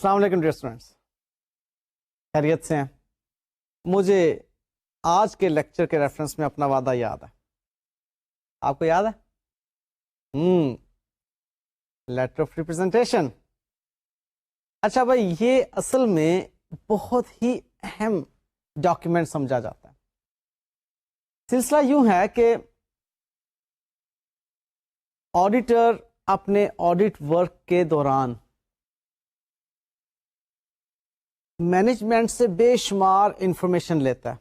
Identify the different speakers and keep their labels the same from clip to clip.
Speaker 1: السلام علیکم dear students, خیریت سے ہیں؟ مجھے آج کے لیکچر کے ریفرنس میں اپنا وعدہ یاد ہے. آپ کو یاد ہے؟ Letter of representation. اچھا بھائی، یہ اصل میں بہت ہی اہم ڈاکیومنٹ سمجھا جاتا ہے. سلسلہ یوں ہے کہ آڈیٹر اپنے آڈٹ ورک کے دوران مینجمنٹ سے بے شمار انفارمیشن لیتا ہے.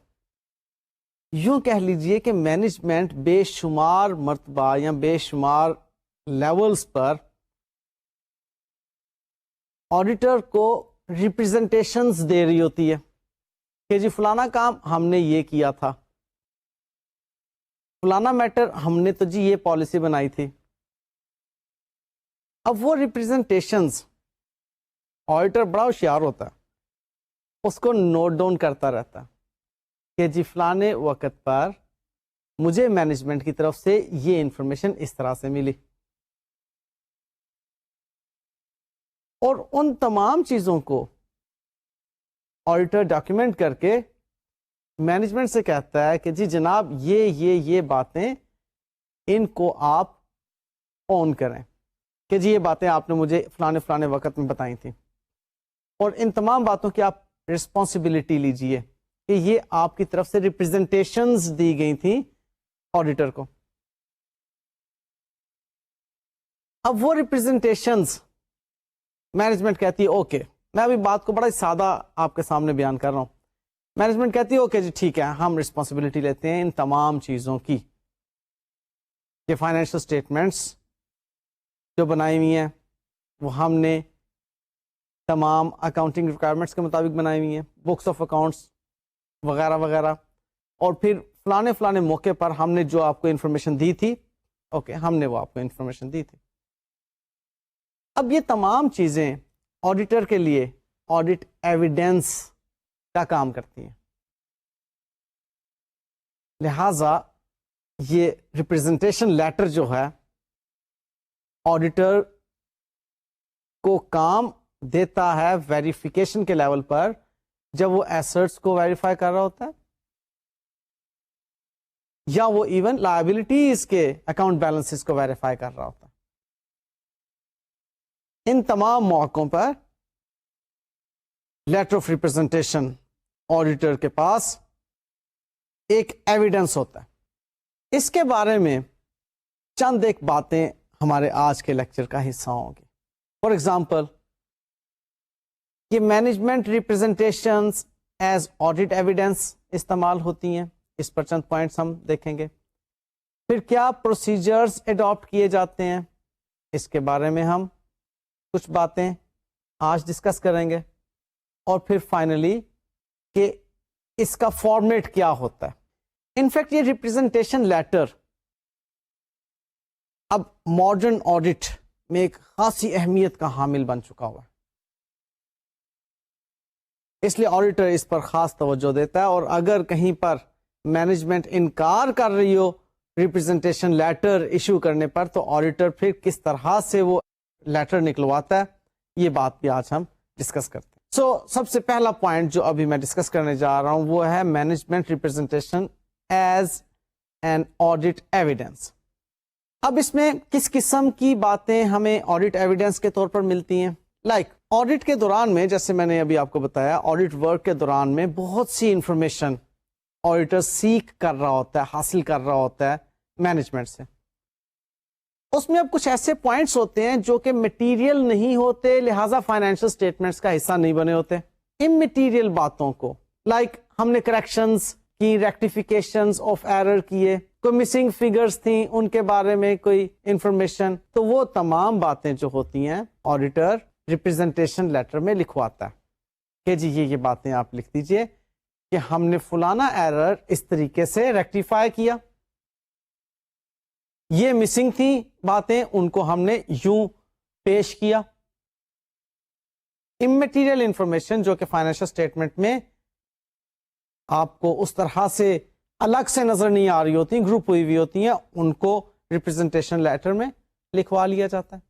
Speaker 1: یوں کہہ لیجئے کہ مینجمنٹ بے شمار مرتبہ یا بے شمار لیولز پر آڈیٹر کو ریپرزنٹیشنز دے رہی ہوتی ہے کہ جی فلانا کام ہم نے یہ کیا تھا، فلانا میٹر ہم نے تو جی یہ پالیسی بنائی تھی. اب وہ ریپرزنٹیشنز آڈیٹر بڑا ہوشیار ہوتا ہے، اس کو نوٹ ڈاؤن کرتا رہتا کہ جی فلانے وقت پر مجھے مینجمنٹ کی طرف سے یہ انفارمیشن اس طرح سے ملی. اور ان تمام چیزوں کو آڈیٹر ڈاکیومنٹ کر کے مینجمنٹ سے کہتا ہے کہ جی جناب یہ باتیں ان کو آپ اون کریں کہ جی یہ باتیں آپ نے مجھے فلانے وقت میں بتائی تھیں، اور ان تمام باتوں کی آپ رسپانسبلٹی لیجئے کہ یہ آپ کی طرف سے ریپرزنٹیشنز دی گئی تھیں آڈیٹر کو. اب وہ ریپرزنٹیشنز مینجمنٹ کہتی ہے اوکے، میں ابھی بات کو بڑا ہی سادہ آپ کے سامنے بیان کر رہا ہوں. مینجمنٹ کہتی ہے اوکے جی ٹھیک ہے، ہم رسپانسبلٹی لیتے ہیں ان تمام چیزوں کی کہ فائنینشل اسٹیٹمنٹس جو بنائی ہوئی ہیں وہ ہم نے تمام اکاؤنٹنگ ریکوائرمنٹس کے مطابق بنائی ہوئی ہیں، بکس آف اکاؤنٹس وغیرہ وغیرہ، اور پھر فلانے موقع پر ہم نے جو آپ کو انفارمیشن دی تھی، اوکے ہم نے وہ آپ کو انفارمیشن دی تھی. اب یہ تمام چیزیں آڈیٹر کے لیے آڈٹ ایویڈنس کا کام کرتی ہیں. لہذا یہ ریپرزنٹیشن لیٹر جو ہے آڈیٹر کو کام دیتا ہے ویریفیکیشن کے لیول پر، جب وہ ایسٹس کو ویریفائی کر رہا ہوتا ہے یا وہ ایون لائبلٹیز کے اکاؤنٹ بیلنسز کو ویریفائی کر رہا ہوتا ہے. ان تمام موقعوں پر لیٹر آف ریپرزنٹیشن آڈیٹر کے پاس ایک ایویڈنس ہوتا ہے. اس کے بارے میں چند ایک باتیں ہمارے آج کے لیکچر کا حصہ ہوں گی. فار ایگزامپل، یہ management representations as audit evidence استعمال ہوتی ہیں، اس پر چند پوائنٹس ہم دیکھیں گے. پھر کیا پروسیجرز اڈاپٹ کیے جاتے ہیں، اس کے بارے میں ہم کچھ باتیں آج ڈسکس کریں گے. اور پھر فائنلی کہ اس کا فارمیٹ کیا ہوتا ہے. انفیکٹ یہ ریپرزنٹیشن لیٹر اب ماڈرن آڈٹ میں ایک خاصی اہمیت کا حامل بن چکا ہوا ہے، اس لیے آڈیٹر اس پر خاص توجہ دیتا ہے. اور اگر کہیں پر مینجمنٹ انکار کر رہی ہو ریپرزنٹیشن لیٹر ایشو کرنے پر، تو آڈیٹر پھر کس طرح سے وہ لیٹر نکلواتا ہے، یہ بات بھی آج ہم ڈسکس کرتے ہیں. سب سے پہلا پوائنٹ جو ابھی میں ڈسکس کرنے جا رہا ہوں وہ ہے management representation as an audit evidence. اب اس میں کس قسم کی باتیں ہمیں آڈٹ ایویڈنس کے طور پر ملتی ہیں؟ آڈٹ کے دوران میں، جیسے میں نے ابھی آپ کو بتایا، آڈٹ ورک کے دوران میں بہت سی انفارمیشن آڈیٹر سیک کر رہا ہوتا ہے، حاصل کر رہا ہوتا ہے مینجمنٹ سے. اس میں اب کچھ ایسے پوائنٹس ہوتے ہیں جو کہ مٹیریل نہیں ہوتے، لہذا فائنینشل اسٹیٹمنٹس کا حصہ نہیں بنے ہوتے. امٹیریل باتوں کو ہم نے کریکشنز کی، ریکٹیفیکیشنز آف ایرر کیے، کوئی مسنگ فگرز تھیں ان کے بارے میں کوئی انفارمیشن، تو وہ تمام باتیں جو ہوتی ہیں آڈیٹر ریپرزنٹیشن لیٹر میں لکھواتا ہے کہ جی یہ باتیں آپ لکھ دیجئے کہ ہم نے فلانا ایرر اس طریقے سے ریکٹیفائی کیا، یہ مسنگ تھی باتیں ان کو ہم نے یوں پیش کیا. امٹیریل انفارمیشن جو کہ فائنینشل اسٹیٹمنٹ میں آپ کو اس طرح سے الگ سے نظر نہیں آ رہی ہوتی، گروپ ہوئی ہوئی ہوتی ہیں، ان کو ریپرزنٹیشن لیٹر میں لکھوا لیا جاتا ہے.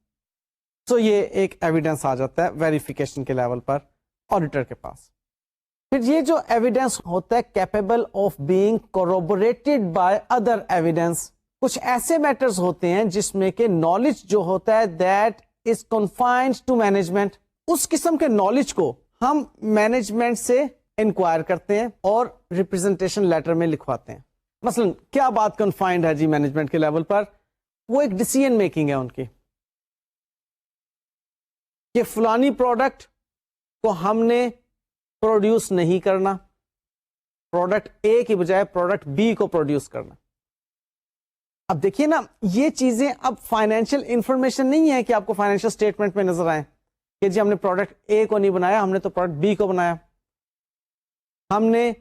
Speaker 1: تو یہ ایک ایویڈنس آ جاتا ہے ویریفیکیشن کے لیول پر آڈیٹر کے پاس. پھر یہ جو ایویڈنس ہوتا ہے capable of being corroborated by other evidence. کچھ ایسے میٹرز ہوتے ہیں جس میں کہ نالج جو ہوتا ہے that is confined to management. اس قسم کے نالج کو ہم مینجمنٹ سے انکوائر کرتے ہیں اور ریپرزنٹیشن لیٹر میں لکھواتے ہیں. مثلا کیا بات کنفائنڈ ہے جی مینجمنٹ کے لیول پر؟ وہ ایک ڈیسیژن میکنگ ہے ان کی کہ فلانی پروڈکٹ کو ہم نے پروڈیوس نہیں کرنا، پروڈکٹ اے کی بجائے پروڈکٹ بی کو پروڈیوس کرنا. اب دیکھیے نا، یہ چیزیں اب فائنینشیل انفارمیشن نہیں ہے کہ آپ کو فائنینشیل اسٹیٹمنٹ میں نظر آئے کہ جی ہم نے پروڈکٹ اے کو نہیں بنایا، ہم نے تو پروڈکٹ بی کو بنایا. ہم نے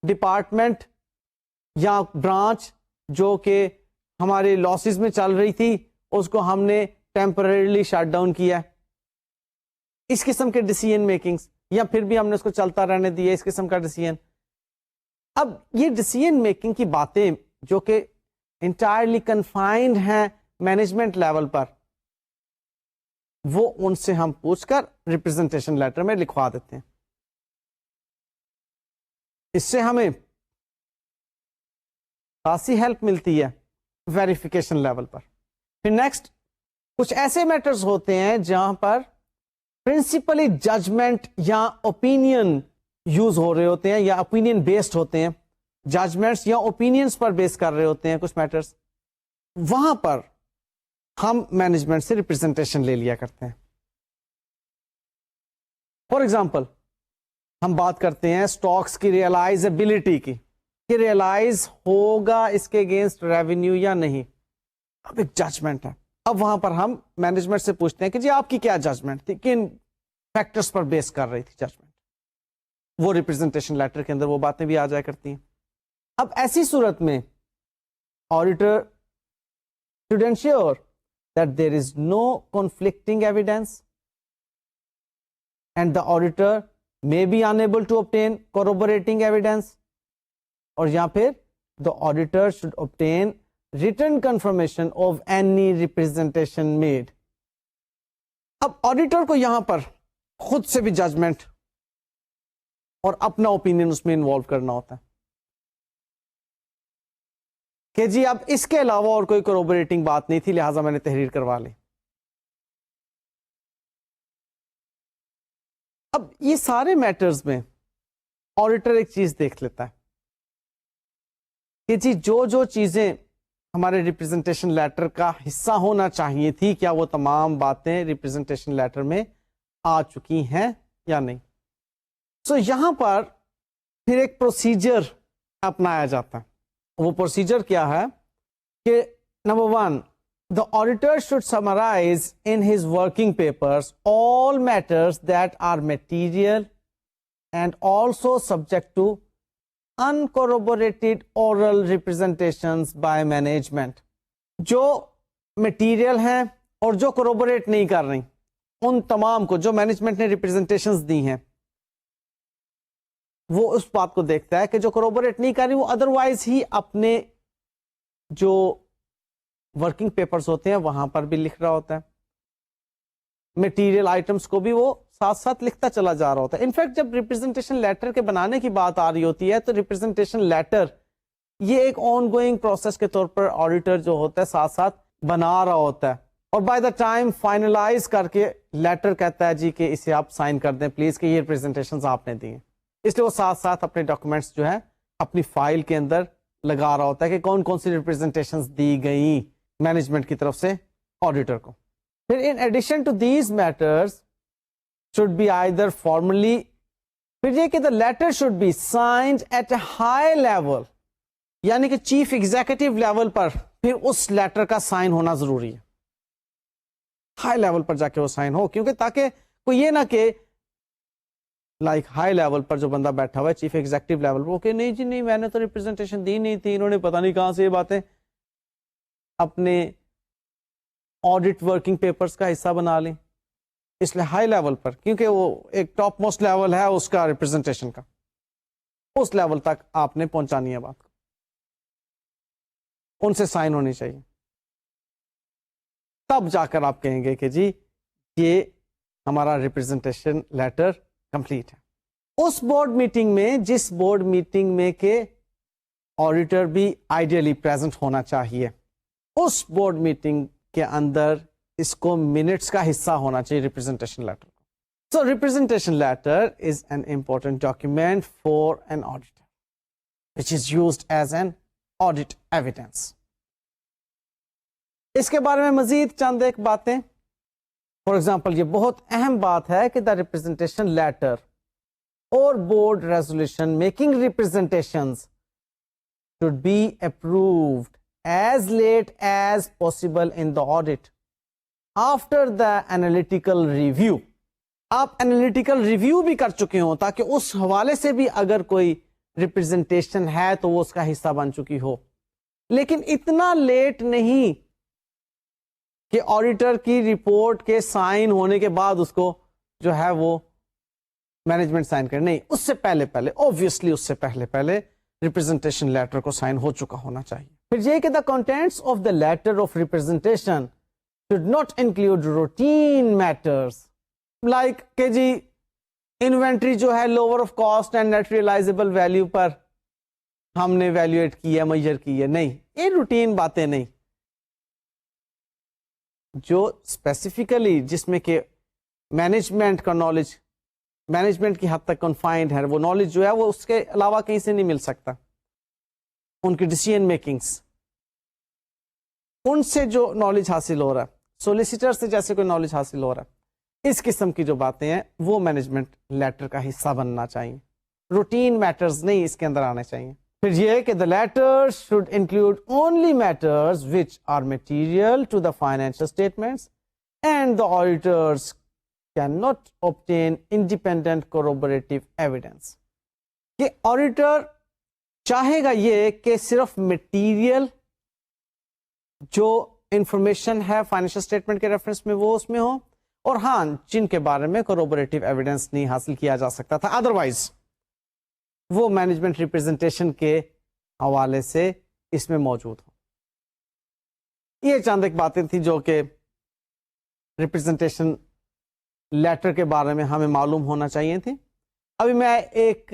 Speaker 1: ڈپارٹمنٹ یا برانچ جو کہ ہمارے لاسز میں چل رہی تھی اس کو ہم نے ٹیمپرریلی شٹ ڈاؤن کیا. اس قسم کے ڈیسیژن میکنگز، یا پھر بھی ہم نے اس کو چلتا رہنے دیا، اس قسم کا ڈیسیژن. اب یہ ڈیسیژن میکنگ کی باتیں جو کہ انٹائرلی کنفائنڈ ہیں مینجمنٹ لیول پر، وہ ان سے ہم پوچھ کر ریپرزنٹیشن لیٹر میں لکھوا دیتے ہیں. اس سے ہمیں خاصی ہیلپ ملتی ہے ویریفیکیشن لیول پر. پھر نیکسٹ کچھ ایسے میٹرز ہوتے ہیں جہاں پر پرنسپلی ججمنٹ یا اوپینین یوز ہو رہے ہوتے ہیں یا اوپینین بیسڈ ہوتے ہیں، ججمنٹس یا اوپینینس پر بیس کر رہے ہوتے ہیں کچھ میٹرز. وہاں پر ہم مینجمنٹ سے ریپرزنٹیشن لے لیا کرتے ہیں. فار ایگزامپل ہم بات کرتے ہیں سٹاکس کی ریئلائزبلٹی کی، کہ ریئلائز ہوگا اس کے اگینسٹ ریونیو یا نہیں. اب ایک ججمنٹ ہے. اب وہاں پر ہم مینجمنٹ سے پوچھتے ہیں کہ جی آپ کی کیا ججمنٹ تھی، کن فیکٹرز پر بیس کر رہی تھی ججمنٹ. وہ ریپرزنٹیشن لیٹر کے اندر وہ باتیں بھی آ جایا کرتی ہیں. اب ایسی صورت میں auditor should ensure that there is no conflicting evidence and the auditor may be unable to obtain corroborating evidence. اور یہاں پھر the auditor should obtain written confirmation of any representation made. اب آڈیٹر کو یہاں پر خود سے بھی ججمنٹ اور اپنا اوپینین اس میں انوالو کرنا ہوتا ہے کہ جی اب اس کے علاوہ اور کوئی کروبریٹنگ بات نہیں تھی لہٰذا میں نے تحریر کروا لی. اب یہ سارے میٹرز میں آڈیٹر ایک چیز دیکھ لیتا ہے کہ جی جو چیزیں ہمارے ریپرزنٹیشن لیٹر کا حصہ ہونا چاہیے تھی، کیا وہ تمام باتیں ریپرزنٹیشن لیٹر میں آ چکی ہیں یا نہیں. سو یہاں پر پھر ایک پروسیجر اپنایا جاتا ہے. وہ پروسیجر کیا ہے کہ number 1، the auditor should summarize in his working papers all matters that are material and also subject to uncorroborated oral representations by management. جو مٹیریل ہیں اور جو کروبوریٹ نہیں کر رہی ان تمام کو جو مینجمنٹ نے ریپرزنٹیشنز دی ہیں وہ اس بات کو دیکھتا ہے کہ جو کروبوریٹ نہیں کر رہی وہ ادروائز ہی اپنے جو ورکنگ پیپرز ہوتے ہیں وہاں پر بھی لکھ رہا ہوتا ہے. مٹیریل آئٹمس کو بھی وہ ساتھ ساتھ لکھتا چلا جا رہا ہوتا ہے. انفیکٹ جب ریپرزنٹیشن لیٹر کے بنانے کی بات آ رہی ہوتی ہے تو ریپرزنٹیشن لیٹر یہ ایک آن گوئنگ پروسیس کے طور پر آڈیٹر جو ہوتا ہے ساتھ ساتھ بنا رہا ہوتا ہے اور بائی دا ٹائم فائنلائز کر کے لیٹر کہتا ہے جی کہ اسے آپ سائن کر دیں پلیز کہ یہ ریپرزنٹیشنز آپ نے دی ہیں. اس لیے وہ ساتھ ساتھ اپنے ڈاکومنٹس جو ہے اپنی فائل کے اندر لگا رہا ہوتا ہے کہ کون کون سی ریپرزنٹیشنز دی گئیں مینجمنٹ کی طرف سے آڈیٹر کو. پھر in addition to these matters should be either formally، پھر یہ کہ the letter should be signed at a high level، یعنی کہ چیف ایگزیکٹو لیول پر پھر اس لیٹر کا سائن ہونا ضروری ہے. ہائی لیول پر جا کے وہ سائن ہو، کیونکہ تاکہ کوئی یہ نہ کہ لائک ہائی لیول پر جو بندہ بیٹھا ہوا ہے چیف ایگزیکٹو لیول پر، کہ نہیں جی نہیں میں نے تو ریپرزنٹیشن دی نہیں تھی، انہوں نے پتہ نہیں کہاں سے یہ باتیں اپنے آڈٹ ورکنگ پیپرز کا حصہ بنا لیں. اس لیے ہائی لیول پر، کیونکہ وہ ایک ٹاپ موسٹ لیول ہے اس کا ریپرزنٹیشن کا، اس لیول تک آپ نے پہنچانی ہے بات کو، ان سے سائن ہونی چاہیے. تب جا کر آپ کہیں گے کہ جی یہ ہمارا ریپرزنٹیشن لیٹر کمپلیٹ ہے. اس بورڈ میٹنگ میں, جس بورڈ میٹنگ میں کہ آڈیٹر بھی آئیڈیلی پریزنٹ ہونا چاہیے, اس بورڈ میٹنگ کے اندر اس کو منٹس کا حصہ ہونا چاہیے ریپرزنٹیشن لیٹر کو. So representation letter is an important document for an auditor which is used as an audit evidence. اس کے بارے میں مزید چند ایک باتیں. فار ایگزامپل یہ بہت اہم بات ہے کہ دا ریپرزنٹیشن لیٹر اور board resolution making representations should be approved as late as possible in the audit after the analytical review. آپ انالیٹیکل ریویو بھی کر چکے ہوں تاکہ اس حوالے سے بھی اگر کوئی ریپرزنٹیشن ہے تو وہ اس کا حصہ بن چکی ہو, لیکن اتنا لیٹ نہیں کہ آڈیٹر کی رپورٹ کے سائن ہونے کے بعد اس کو جو ہے وہ مینجمنٹ سائن کرے. نہیں, اس سے پہلے obviously اس سے پہلے ریپرزنٹیشن لیٹر کو سائن ہو چکا ہونا چاہیے. پھر یہ کہ the contents of the letter of representation should not include routine matters like کہ جی انوینٹری جو ہے lower of cost and net realisable value پر ہم نے ویلیویٹ کی ہے, میجر کی ہے. نہیں, یہ روٹین باتیں نہیں. جو اسپیسیفکلی جس میں کہ مینجمنٹ کا نالج مینجمنٹ کی حد تک کنفائنڈ ہے, وہ نالج جو ہے وہ اس کے علاوہ کہیں سے نہیں مل سکتا. ان کی ڈیسیژن میکنگس, ان سے جو نالج حاصل ہو رہا ہے, سولیسیٹر سے جیسے کوئی نالج حاصل ہو رہا ہے, اس قسم کی جو باتیں ہیں وہ مینجمنٹ لیٹر کا حصہ بننا چاہیے. روٹین میٹرز نہیں اس کے اندر آنے چاہیے. پھر یہ کہ the letter should include only matters which are material to the financial statements and the auditors cannot obtain independent corroborative evidence. کہ آڈیٹر چاہے گا یہ کہ صرف مٹیریل جو انفارمیشن ہے فائنینشیل اسٹیٹمنٹ کے ریفرنس میں وہ اس میں ہو, اور ہاں جن کے بارے میں کوروبریٹو ایویڈنس نہیں حاصل کیا جا سکتا تھا ادروائز وہ مینجمنٹ ریپرزنٹیشن کے حوالے سے اس میں موجود ہوں. یہ چند ایک باتیں تھیں جو کہ ریپرزنٹیشن لیٹر کے بارے میں ہمیں معلوم ہونا چاہیے تھی. ابھی میں ایک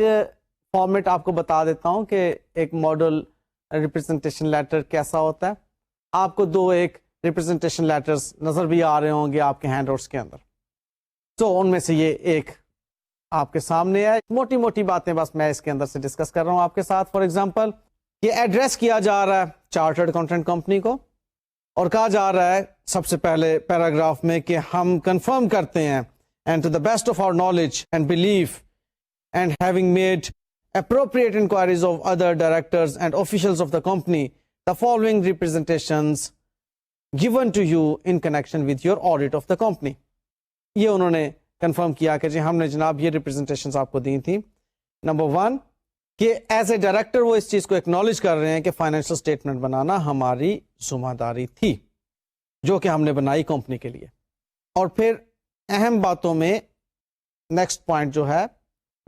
Speaker 1: فارمیٹ آپ کو بتا دیتا ہوں کہ ایک ماڈل ریپرزنٹیشن لیٹر کیسا ہوتا ہے. آپ کو دو ایک ریپرزنٹیشن لیٹرز نظر بھی آ رہے ہوں گے آپ کے ہینڈ آؤٹس کے اندر. تو ان میں سے یہ ایک آپ کے سامنے ہے. موٹی موٹی باتیں بس میں اس کے اندر سے ڈسکس کر رہا ہوں آپ کے ساتھ. فار ایگزامپل یہ ایڈریس کیا جا رہا ہے چارٹرڈ اکاؤنٹنٹ کمپنی کو, اور کہا جا رہا ہے سب سے پہلے پیراگراف میں کہ ہم کنفرم کرتے ہیں and to the best of our knowledge and belief and having made appropriate inquiries of other directors and officials of the company, the following representations given to you in connection with your audit of the company. یہ انہوں نے confirm کیا کہ جی ہم نے جناب یہ representations آپ کو دی تھی. نمبر 1 کہ ایز اے ڈائریکٹر وہ اس چیز کو ایکنالج کر رہے ہیں کہ فائنینشیل اسٹیٹمنٹ بنانا ہماری ذمہ داری تھی جو کہ ہم نے بنائی کمپنی کے لیے. اور پھر اہم باتوں میں نیکسٹ پوائنٹ جو ہے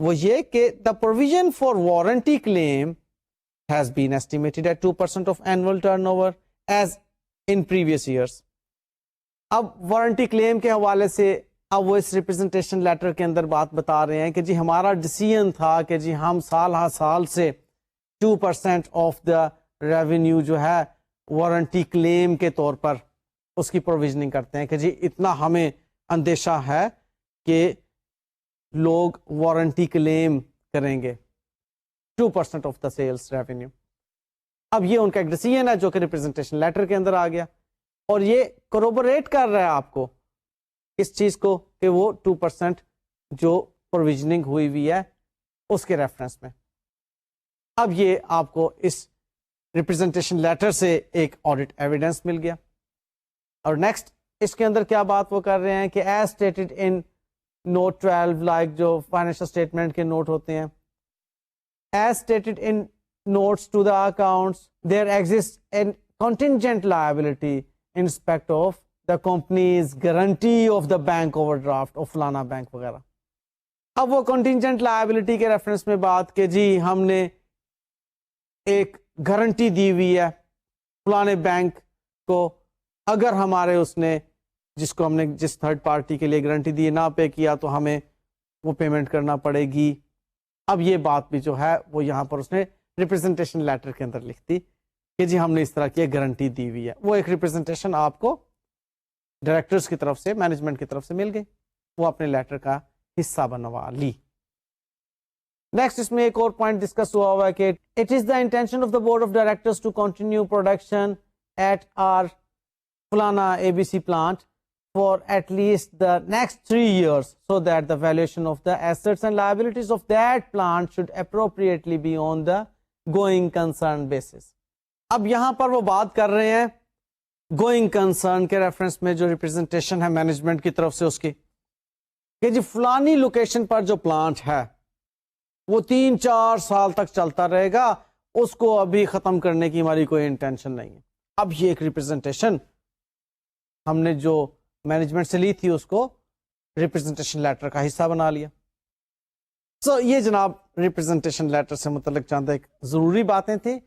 Speaker 1: وہ یہ کہ the provision for warranty claim has been estimated at 2% of annual turnover as in previous years. اب وارنٹی کلیم کے حوالے سے اب وہ اس ریپرزنٹیشن لیٹر کے اندر بات بتا رہے ہیں کہ جی ہمارا ڈیسیژن تھا کہ جی ہم سال ہر سال سے 2% آف دا ریونیو جو ہے وارنٹی کلیم کے طور پر اس کی پروویژننگ کرتے ہیں کہ جی اتنا ہمیں اندیشہ ہے کہ لوگ وارنٹی کلیم کریں گے 2% آف دا سیلز ریونیو. اب یہ ان کا ایک ڈیسیژن ہے جو کہ ریپرزنٹیشن لیٹر کے اندر آ گیا, اور یہ کروبوریٹ کر رہا ہے آپ کو اس چیز کو کہ وہ 2% جو پروویژننگ ہوئی ہے اس کے ریفرنس میں. اب یہ آپ کو اس ریپرزنٹیشن لیٹر سے ایک آڈٹ ایویڈنس مل گیا. اور نیکسٹ اس کے اندر کیا بات وہ کر رہے ہیں کہ as stated in note 12 like جو فائنینشیل اسٹیٹمنٹ کے نوٹ ہوتے ہیں, as stated in notes to the accounts there exists a contingent liability in respect of the company's guarantee of the bank overdraft of فلانا bank وغیرہ. اب وہ contingent liability کے reference میں بات کہ جی ہم نے ایک گارنٹی دی ہوئی ہے فلانے بینک کو, اگر ہمارے اس نے جس کو ہم نے جس تھرڈ پارٹی کے لیے گارنٹی دی نہ پے کیا تو ہمیں وہ پیمنٹ کرنا پڑے گی. اب یہ بات بھی جو ہے وہ یہاں پر اس نے ریپرزنٹیشن لیٹر کے اندر لکھ دی کہ جی ہم نے اس طرح کی گارنٹی دی ہوئی ہے. وہ ایک ریپرزنٹیشن آپ کو ڈائریکٹرز کی طرف سے, مینجمنٹ کی طرف سے مل گئی, وہ اپنے لیٹر کا حصہ بنوا لی. نیکسٹ اس میں ایک اور پوائنٹ ڈسکس ہوا ہوا ہے کہ it is the intention of the board of directors to continue production at our فلانا ABC plant for at least the next 3 years so that the valuation of the assets and liabilities of that plant should appropriately be on the going concern basis. اب یہاں پر وہ بات کر رہے ہیں going concern کے reference میں جو ریپرزنٹیشن ہے مینجمنٹ کی طرف سے اس کی کہ جی فلانی لوکیشن پر جو پلانٹ ہے وہ 3-4 سال تک چلتا رہے گا, اس کو ابھی ختم کرنے کی ہماری کوئی انٹینشن نہیں ہے. اب یہ ایک ریپرزنٹیشن ہم نے جو مینجمنٹ سے لی تھی اس کو ریپرزنٹیشن لیٹر کا حصہ بنا لیا. سو یہ جناب ریپرزنٹیشن لیٹر سے متعلق چاند ایک ضروری باتیں تھیں.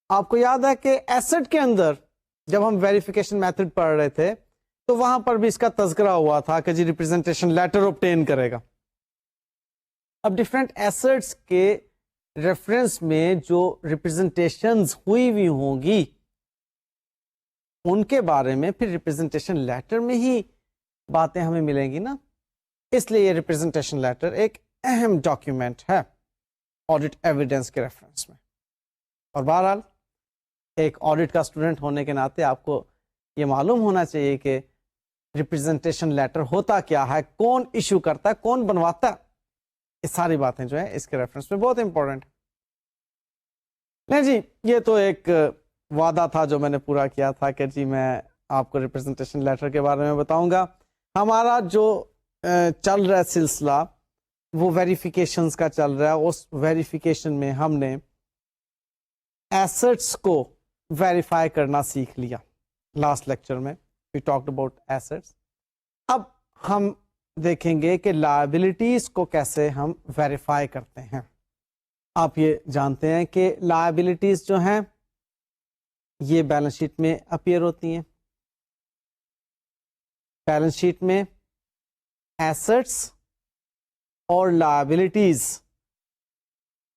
Speaker 1: آپ کو یاد ہے کہ ایسٹ کے اندر جب ہم ویریفیکیشن میتھڈ پڑھ رہے تھے تو وہاں پر بھی اس کا تذکرہ ہوا تھا کہ جی ریپرزنٹیشن لیٹر اوبٹین کرے گا. اب ڈفرینٹ ایسٹس کے ریفرنس میں جو ریپرزنٹیشنز ہوئی ہوں گی ان کے بارے میں پھر ریپرزنٹیشن لیٹر میں ہی باتیں ہمیں ملیں گی نا. اس لیے یہ ریپرزنٹیشن لیٹر ایک اہم ڈاکیومنٹ ہے آڈٹ ایویڈنس کے ریفرنس میں. اور بہرحال ایک آڈٹ کا اسٹوڈنٹ ہونے کے ناطے آپ کو یہ معلوم ہونا چاہیے کہ ریپرزنٹیشن لیٹر ہوتا کیا ہے, کون ایشو کرتا ہے, کون بنواتا ہے. یہ ساری باتیں جو ہیں اس کے ریفرنس میں بہت امپورٹنٹ ہے. نہیں جی, یہ تو ایک وعدہ تھا جو میں نے پورا کیا تھا کہ جی میں آپ کو ریپرزنٹیشن لیٹر کے بارے میں بتاؤں گا. ہمارا جو چل رہا ہے سلسلہ وہ ویریفیکیشنز کا چل رہا ہے. اس ویریفیکیشن میں ہم نے ایسٹس کو ویریفائی کرنا سیکھ لیا. لاسٹ لیکچر میں وی ٹاکڈ اباؤٹ ایسٹس. اب ہم دیکھیں گے کہ لائبلٹیز کو کیسے ہم ویریفائی کرتے ہیں. آپ یہ جانتے ہیں کہ لائبلٹیز جو ہیں یہ بیلنس شیٹ میں اپیئر ہوتی ہیں. بیلنس شیٹ میں ایسٹس اور لائبلٹیز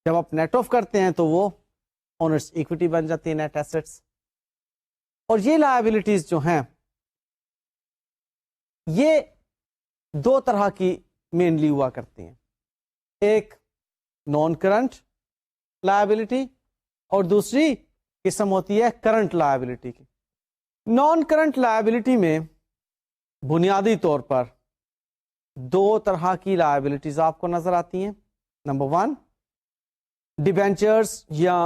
Speaker 1: جب آپ نیٹ آف کرتے ہیں تو وہ اونرز ایکوٹی بن جاتی ہے, نیٹ ایسٹس. اور یہ لائبلٹیز جو ہیں یہ 2 طرح کی مینلی ہوا کرتی ہیں. ایک نان کرنٹ لائبلٹی اور دوسری قسم ہوتی ہے کرنٹ لائبلٹی کی. نان کرنٹ لائبلٹی میں بنیادی طور پر 2 طرح کی لائبلٹیز آپ کو نظر آتی ہیں. نمبر 1 ڈیبینچرز یا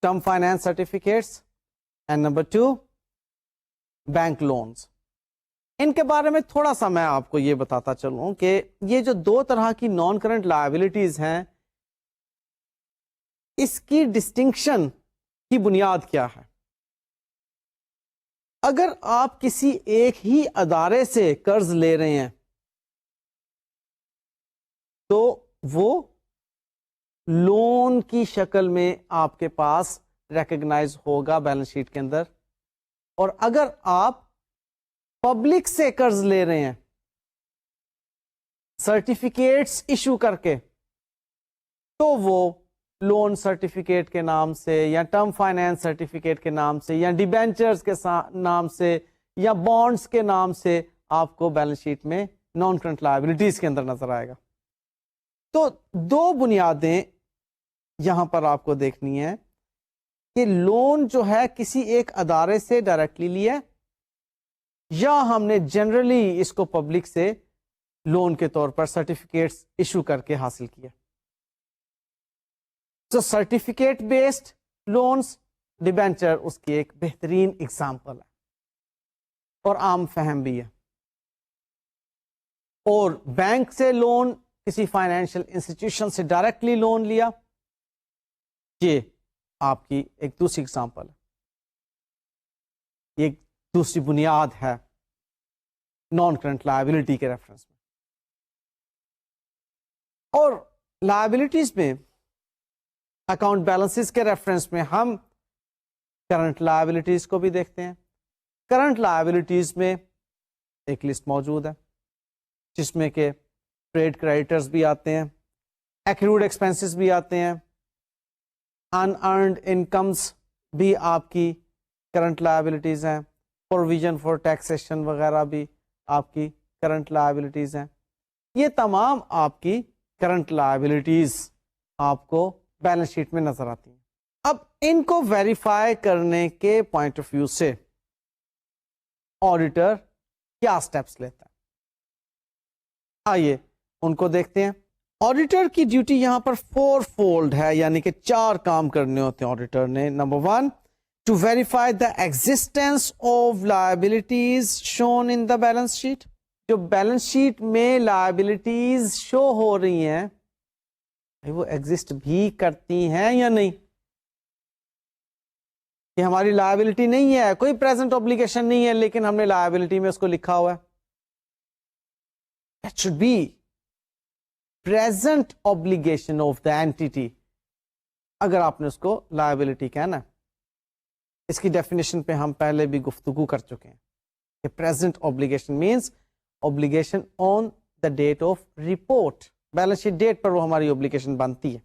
Speaker 1: term finance certificates, and number 2 bank loans. ان کے بارے میں تھوڑا سا میں آپ کو یہ بتاتا چلوں کہ یہ جو 2 طرح کی نان کرنٹ لائبلٹیز ہیں اس کی ڈسٹنکشن کی بنیاد کیا ہے. اگر آپ کسی ایک ہی ادارے سے قرض لے رہے ہیں تو وہ لون کی شکل میں آپ کے پاس ریکگنائز ہوگا بیلنس شیٹ کے اندر. اور اگر آپ پبلک سے قرض لے رہے ہیں سرٹیفکیٹس ایشو کر کے تو وہ لون سرٹیفکیٹ کے نام سے یا ٹرم فائنانس سرٹیفکیٹ کے نام سے یا ڈیبینچرز کے نام سے یا بانڈز کے نام سے آپ کو بیلنس شیٹ میں نان کرنٹ لائبلٹیز کے اندر نظر آئے گا. تو 2 بنیادیں یہاں پر آپ کو دیکھنی ہے کہ لون جو ہے کسی ایک ادارے سے ڈائریکٹلی لیا یا ہم نے جنرلی اس کو پبلک سے لون کے طور پر سرٹیفکیٹس ایشو کر کے حاصل کیا. تو سرٹیفکیٹ بیسڈ لونز ڈیبینچر اس کی ایک بہترین اگزامپل ہے اور عام فہم بھی ہے. اور بینک سے لون, کسی فائنینشیل انسٹیٹیوشن سے ڈائریکٹلی لون لیا, یہ آپ کی ایک دوسری اگزامپل ہے. یہ دوسری بنیاد ہے نان کرنٹ لائبلٹی کے ریفرنس میں. اور لائبلٹیز میں اکاؤنٹ بیلنسز کے ریفرنس میں ہم کرنٹ لائبلٹیز کو بھی دیکھتے ہیں, کرنٹ لائبلٹیز میں ایک لسٹ موجود ہے جس میں کہ ٹریڈ کریڈیٹرز بھی آتے ہیں, ایکروڈ ایکسپینسز بھی آتے ہیں, ان ارنڈ انکمز بھی آپ کی کرنٹ لائبلٹیز ہیں, پروویژن فار ٹیکسیشن وغیرہ بھی آپ کی کرنٹ لائبلٹیز ہیں. یہ تمام آپ کی کرنٹ لائبلٹیز آپ کو بیلنس شیٹ میں نظر آتی ہیں. اب ان کو ویریفائی کرنے کے پوائنٹ آف ویو سے آڈیٹر کیا سٹیپس لیتا ہے, آئیے ان کو دیکھتے ہیں. آڈیٹر کی ڈیوٹی یہاں پر 4 فولڈ ہے, یعنی کہ 4 کام کرنے ہوتے ہیں آڈیٹر نے. Number 1, to verify the existence of liabilities shown in the balance sheet. جو بیلنس شیٹ میں لائبلٹیز شو ہو رہی ہیں وہ ایگزسٹ بھی کرتی ہیں یا نہیں. کہ ہماری لائبلٹی نہیں ہے, کوئی پریزنٹ اوبلیگیشن نہیں ہے, لیکن ہم نے لائبلٹی میں اس کو لکھا ہوا ہے. That should be present obligation of the entity. اگر آپ نے اس کو لائبلٹی کہنا, اس کی ڈیفینیشن پہ ہم پہلے بھی گفتگو کر چکے ہیں کہ present obligation means obligation on the date of report. Balance sheet date پر وہ ہماری obligation بنتی ہے.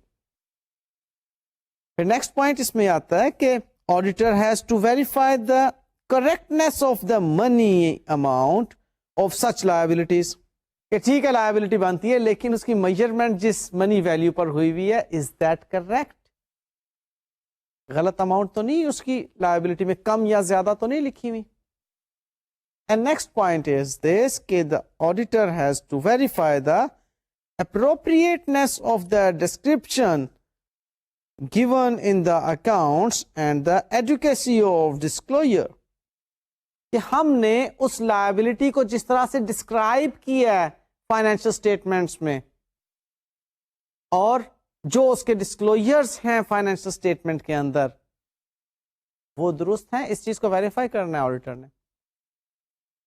Speaker 1: پھر نیکسٹ پوائنٹ اس میں آتا ہے کہ auditor has to verify the correctness of the money amount of such liabilities. کہ ٹھیک ہے لائبلٹی بنتی ہے لیکن اس کی میجرمنٹ جس منی ویلیو پر ہوئی ہوئی ہے, از دیٹ کریکٹ؟ غلط اماؤنٹ تو نہیں اس کی لائبلٹی میں, کم یا زیادہ تو نہیں لکھی ہوئی. اینڈ نیکسٹ پوائنٹ از دس کہ the auditor has to verify the appropriateness of the description given in the accounts and the adequacy of disclosure. کہ ہم نے اس لائبلٹی کو جس طرح سے ڈسکرائب کیا ہے فائنینشل اسٹیٹمنٹس میں, اور جو اس کے ڈسکلوجرز ہیں فائنینشل اسٹیٹمنٹ کے اندر, وہ درست ہیں. اس چیز کو ویریفائی کرنا ہے آڈیٹر نے.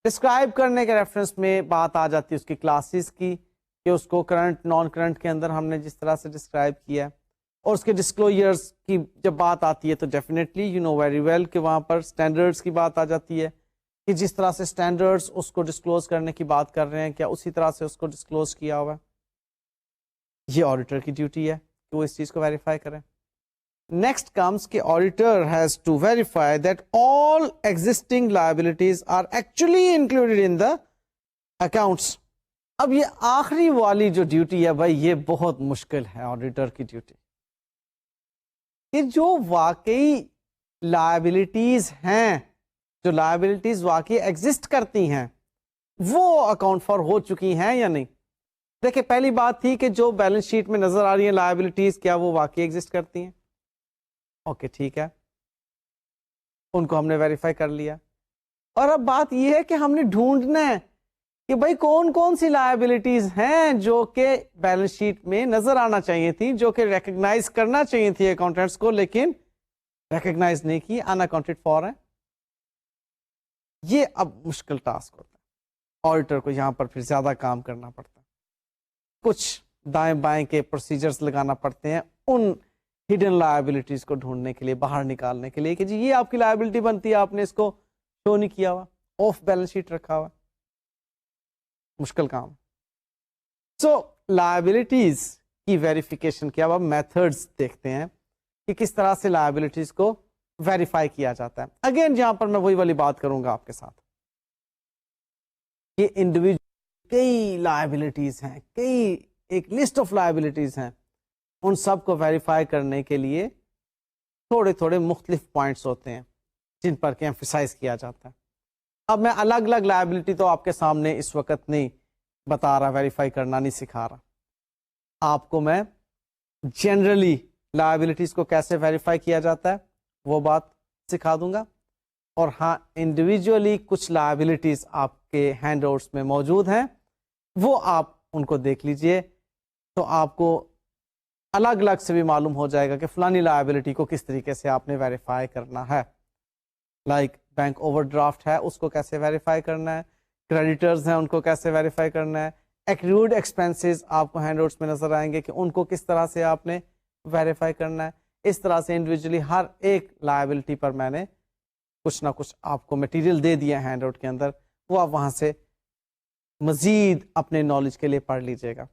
Speaker 1: ڈسکرائب کرنے کے ریفرنس میں بات آ جاتی ہے اس کی کلاسز کی, کہ اس کو کرنٹ نان کرنٹ کے اندر ہم نے جس طرح سے ڈسکرائب کیا ہے, اور اس کے ڈسکلوجرز کی جب بات آتی ہے تو definitely you know very well کہ وہاں پر اسٹینڈرڈس کی بات آ جاتی ہے, کہ جس طرح سے اسٹینڈرڈس اس کو ڈسکلوز کرنے کی بات کر رہے ہیں کیا اسی طرح سے اس کو ڈسکلوز کیا ہوا ہے. یہ آڈیٹر کی ڈیوٹی ہے کہ وہ اس چیز کو ویریفائی کریں. نیکسٹ کمز کہ auditor has to verify that all existing liabilities are actually included in the accounts. اب یہ آخری والی جو ڈیوٹی ہے بھائی, یہ بہت مشکل ہے آڈیٹر کی ڈیوٹی, کہ جو واقعی لائبلٹیز ہیں, جو لائبلٹیز واقعی ایگزسٹ کرتی ہیں, وہ اکاؤنٹ فار ہو چکی ہیں یا نہیں. دیکھیں پہلی بات تھی کہ جو بیلنس شیٹ میں نظر آ رہی ہیں لائبلٹیز, کیا وہ واقعی ایگزسٹ کرتی ہیں؟ اوکے ٹھیک ہے, ان کو ہم نے ویریفائی کر لیا. اور اب بات یہ ہے کہ ہم نے ڈھونڈنا ہے کہ بھائی کون کون سی لائبلٹیز ہیں جو کہ بیلنس شیٹ میں نظر آنا چاہیے تھی, جو کہ ریکگنائز کرنا چاہیے تھی اکاؤنٹنٹس کو, لیکن ریکگنائز نہیں کی, ان اکاؤنٹڈ فار ہیں. یہ اب مشکل ٹاسک ہوتا ہے آڈیٹر کو, یہاں پر پھر زیادہ کام کرنا پڑتا ہے, کچھ دائیں بائیں کے پروسیجرز لگانا پڑتے ہیں ان ہڈن لائبلٹیز کو ڈھونڈنے کے لیے, باہر نکالنے کے لیے, کہ جی یہ آپ کی لائبلٹی بنتی ہے, آپ نے اس کو شو نہیں کیا ہوا, آف بیلنس شیٹ رکھا ہوا. مشکل کام. سو لائبلٹیز کی ویریفیکیشن کے اب ہم میتھڈز دیکھتے ہیں کہ کس طرح سے لائبلٹیز کو ویریفائی کیا جاتا ہے. اگین یہاں پر میں وہی والی بات کروں گا آپ کے ساتھ, یہ انڈیویجول کئی لائبلٹیز ہیں, کئی ایک لسٹ آف لائبلٹیز ہیں, ان سب کو ویریفائی کرنے کے لیے تھوڑے تھوڑے مختلف پوائنٹس ہوتے ہیں جن پر کہ ایمفیسائز کیا جاتا ہے. اب میں الگ الگ لائبلٹی تو آپ کے سامنے اس وقت نہیں بتا رہا, ویریفائی کرنا نہیں سکھا رہا. آپ کو میں جنرلی لائبلٹیز کو کیسے ویریفائی کیا جاتا ہے وہ بات سکھا دوں گا, اور ہاں انڈیویجولی کچھ لائبلٹیز آپ کے ہینڈ آؤٹس میں موجود ہیں, وہ آپ ان کو دیکھ لیجئے تو آپ کو الگ الگ سے بھی معلوم ہو جائے گا کہ فلانی لائبلٹی کو کس طریقے سے آپ نے ویریفائی کرنا ہے. لائک بینک اوور ڈرافٹ ہے, اس کو کیسے ویریفائی کرنا ہے, کریڈیٹرز ہیں ان کو کیسے ویریفائی کرنا ہے, ایکروڈ ایکسپینسز آپ کو ہینڈ آؤٹس میں نظر آئیں گے کہ ان کو کس طرح سے آپ نے ویریفائی کرنا ہے. اس طرح سے انڈیویجولی ہر ایک لائبلٹی پر میں نے کچھ نہ کچھ آپ کو مٹیریل دے دیا ہینڈ آؤٹ کے اندر, وہ آپ وہاں سے مزید اپنے نالج کے لیے پڑھ لیجیے گا.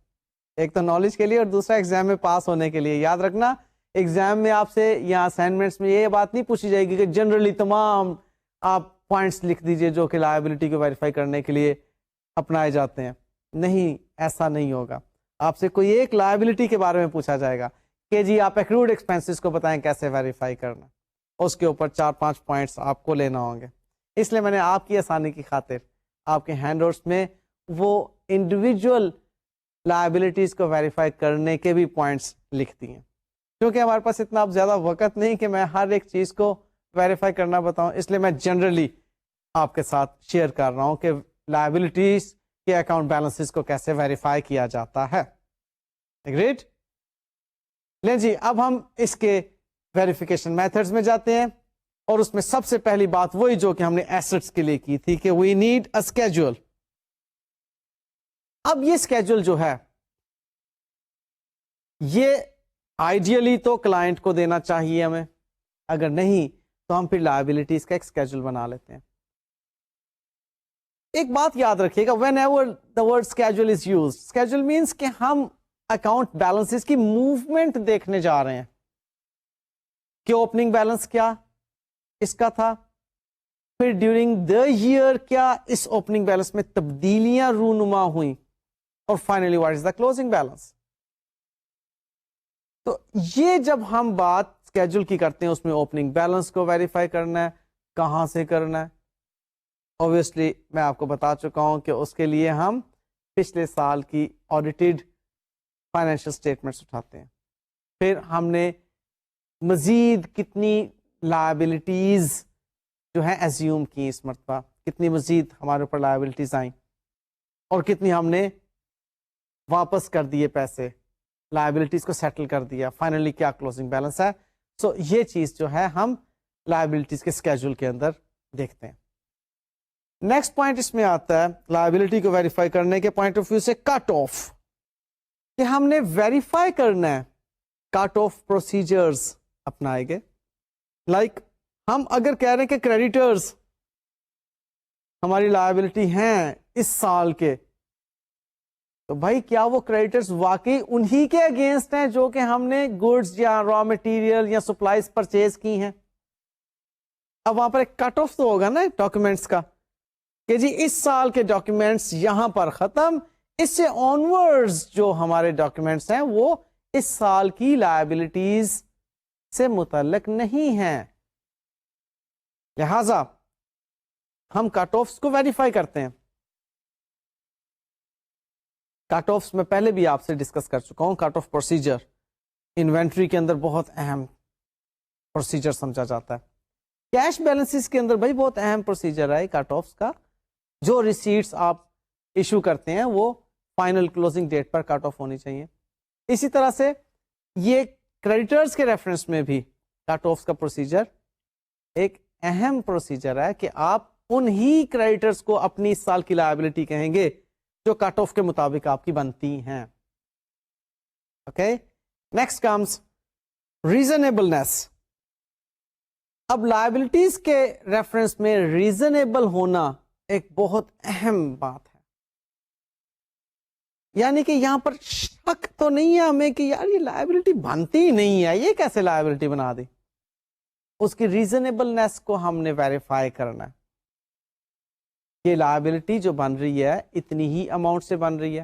Speaker 1: ایک تو نالج کے لیے اور دوسرا ایگزام میں پاس ہونے کے لیے. یاد رکھنا ایگزام میں آپ سے یا اسائنمنٹس میں یہ بات نہیں پوچھی جائے گی کہ جنرلی تمام آپ پوائنٹس لکھ دیجئے جو کہ لائبلٹی کو ویریفائی کرنے کے لیے اپنائے جاتے ہیں. نہیں, ایسا نہیں ہوگا. آپ سے کوئی ایک لائبلٹی کے بارے میں پوچھا جائے گا کہ جی آپ ایکروڈ ایکسپینسز کو بتائیں کیسے ویریفائی کرنا, اس کے اوپر 4-5 پوائنٹس آپ کو لینا ہوں گے. اس لیے میں نے آپ کی آسانی کی خاطر آپ کے ہینڈ آؤٹس میں وہ انڈیویجول لائبلٹیز کو ویریفائی کرنے کے بھی پوائنٹس لکھ دی ہیں. کیونکہ ہمارے پاس اتنا اب زیادہ وقت نہیں کہ میں ہر ایک چیز کو ویریفائی کرنا بتاؤں, اس لیے میں جنرلی آپ کے ساتھ شیئر کر رہا ہوں کہ لائبلٹیز کے اکاؤنٹ بیلنسز کو کیسے ویریفائی کیا جاتا ہے. اگریڈ؟ لیں جی, اب ہم اس کے ویریفیکیشن میتھڈز میں جاتے ہیں, اور اس میں سب سے پہلی بات وہی جو کہ ہم نے ایسٹس کے لیے کی تھی کہ وی نیڈ اے اسکیجول. اب یہ اسکیجول جو ہے یہ آئیڈیلی تو کلائنٹ کو دینا چاہیے ہمیں, اگر نہیں تو ہم پھر لائبلٹیز کا ایک اسکیجول بنا لیتے ہیں. ایک بات یاد رکھیے گا, whenever the word schedule is used, schedule means کہ ہم اکاؤنٹ بیلنسز کی موومنٹ دیکھنے جا رہے ہیں کہ اوپننگ بیلنس کیا اس کا تھا, پھر ڈیورنگ دا ایئر کیا اس اوپننگ بیلنس میں تبدیلیاں رونما ہوئیں, اور finally what is the closing balance. تو یہ جب ہم بات اسکیجول کی کرتے ہیں اس میں اوپننگ بیلنس کو ویریفائی کرنا ہے, کہاں سے کرنا ہے. اوبویسلی میں آپ کو بتا چکا ہوں کہ اس کے لیے ہم پچھلے سال کی آڈیٹڈ فائنینشیل اسٹیٹمنٹس اٹھاتے ہیں, پھر ہم نے مزید کتنی لائبلٹیز جو ہیں ایزیوم کی اس مرتبہ, کتنی مزید ہمارے اوپر لائبلٹیز آئیں, اور کتنی ہم نے واپس کر دیے پیسے, لائبلٹیز کو سیٹل کر دیا, فائنلی کیا کلوزنگ بیلنس ہے. سو یہ چیز جو ہے ہم لائبلٹیز کے اسکیجول کے اندر دیکھتے ہیں. نیکسٹ پوائنٹ اس میں آتا ہے لائبلٹی کو ویریفائی کرنے کے پوائنٹ آف ویو سے کٹ آف, کہ ہم نے ویریفائی کرنا ہے کٹ آف پروسیجرز اپنائے گے. لائک ہم اگر کہہ رہے ہیں کہ کریڈیٹرز ہماری لائبلٹی ہیں اس سال کے, تو بھائی کیا وہ کریڈیٹرز واقعی انہی کے اگینسٹ ہیں جو کہ ہم نے گڈز یا را مٹیریل یا سپلائز پرچیز کی ہیں. اب وہاں پر ایک کٹ آف تو ہوگا نا ڈاکیومنٹس کا کہ جی اس سال کے ڈاکیومنٹس یہاں پر ختم, اس سے آنورڈز جو ہمارے ڈاکیومنٹس ہیں وہ اس سال کی لائبلٹیز سے متعلق نہیں ہیں. لہذا ہم کٹ آفس کو ویریفائی کرتے ہیں. کٹ آفس میں پہلے بھی آپ سے ڈسکس کر چکا ہوں. کٹ آف پروسیجر انوینٹری کے اندر بہت اہم پروسیجر سمجھا جاتا ہے. کیش بیلنسز کے اندر بھائی بہت اہم پروسیجر ہے کٹ آفس کا. جو ریسیٹس آپ ایشو کرتے ہیں وہ فائنل کلوزنگ ڈیٹ پر کٹ آف ہونی چاہیے. اسی طرح سے یہ کریڈیٹرز کے ریفرنس میں بھی کٹ آفس کا پروسیجر ایک اہم پروسیجر ہے کہ آپ انہی کریڈیٹرز کو اپنی اس سال کی لائبلٹی کہیں گے جو کٹ آف کے مطابق آپ کی بنتی ہیں. Okay, next comes reasonableness. اب لائبلٹیز کے ریفرنس میں ریزنیبل ہونا ایک بہت اہم بات ہے. یعنی کہ یہاں پر شک تو نہیں ہے ہمیں کہ یار یہ لائبلٹی بنتی ہی نہیں ہے, یہ کیسے لائبلٹی بنا دی. اس کی ریزنیبلنس کو ہم نے ویریفائی کرنا ہے. یہ لائبلٹی جو بن رہی ہے اتنی ہی اماؤنٹ سے بن رہی ہے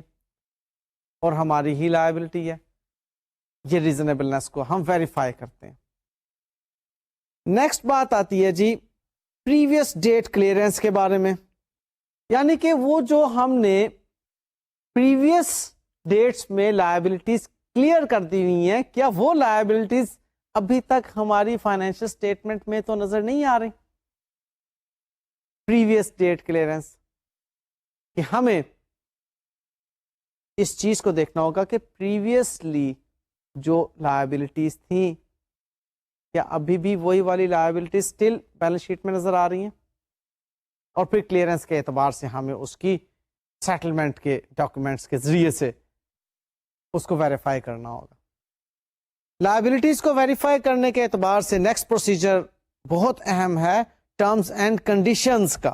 Speaker 1: اور ہماری ہی لائبلٹی ہے. یہ ریزنیبلنس کو ہم ویریفائی کرتے ہیں. نیکسٹ بات آتی ہے جی پریویس ڈیٹ کلیئرنس کے بارے میں. یعنی کہ وہ جو ہم نے پریویس ڈیٹس میں لائبلٹیز کلیئر کر دی ہوئی ہیں, کیا وہ لائبلٹیز ابھی تک ہماری فائنینشیل اسٹیٹمنٹ میں تو نظر نہیں آ رہی. پریویس ڈیٹ کلیئرنس کہ ہمیں اس چیز کو دیکھنا ہوگا کہ پریویسلی جو لائبلٹیز تھیں کیا ابھی بھی وہی والی لائبلٹیز اسٹل بیلنس شیٹ میں نظر آ رہی ہیں, اور پھر کلیئرنس کے اعتبار سے ہمیں اس کی سیٹلمنٹ کے ڈاکومنٹس کے ذریعے سے اس کو ویریفائی کرنا ہوگا. لائبلٹیز کو ویریفائی کرنے کے اعتبار سے نیکسٹ پروسیجر بہت اہم ہے ٹرمز اینڈ کنڈیشنز کا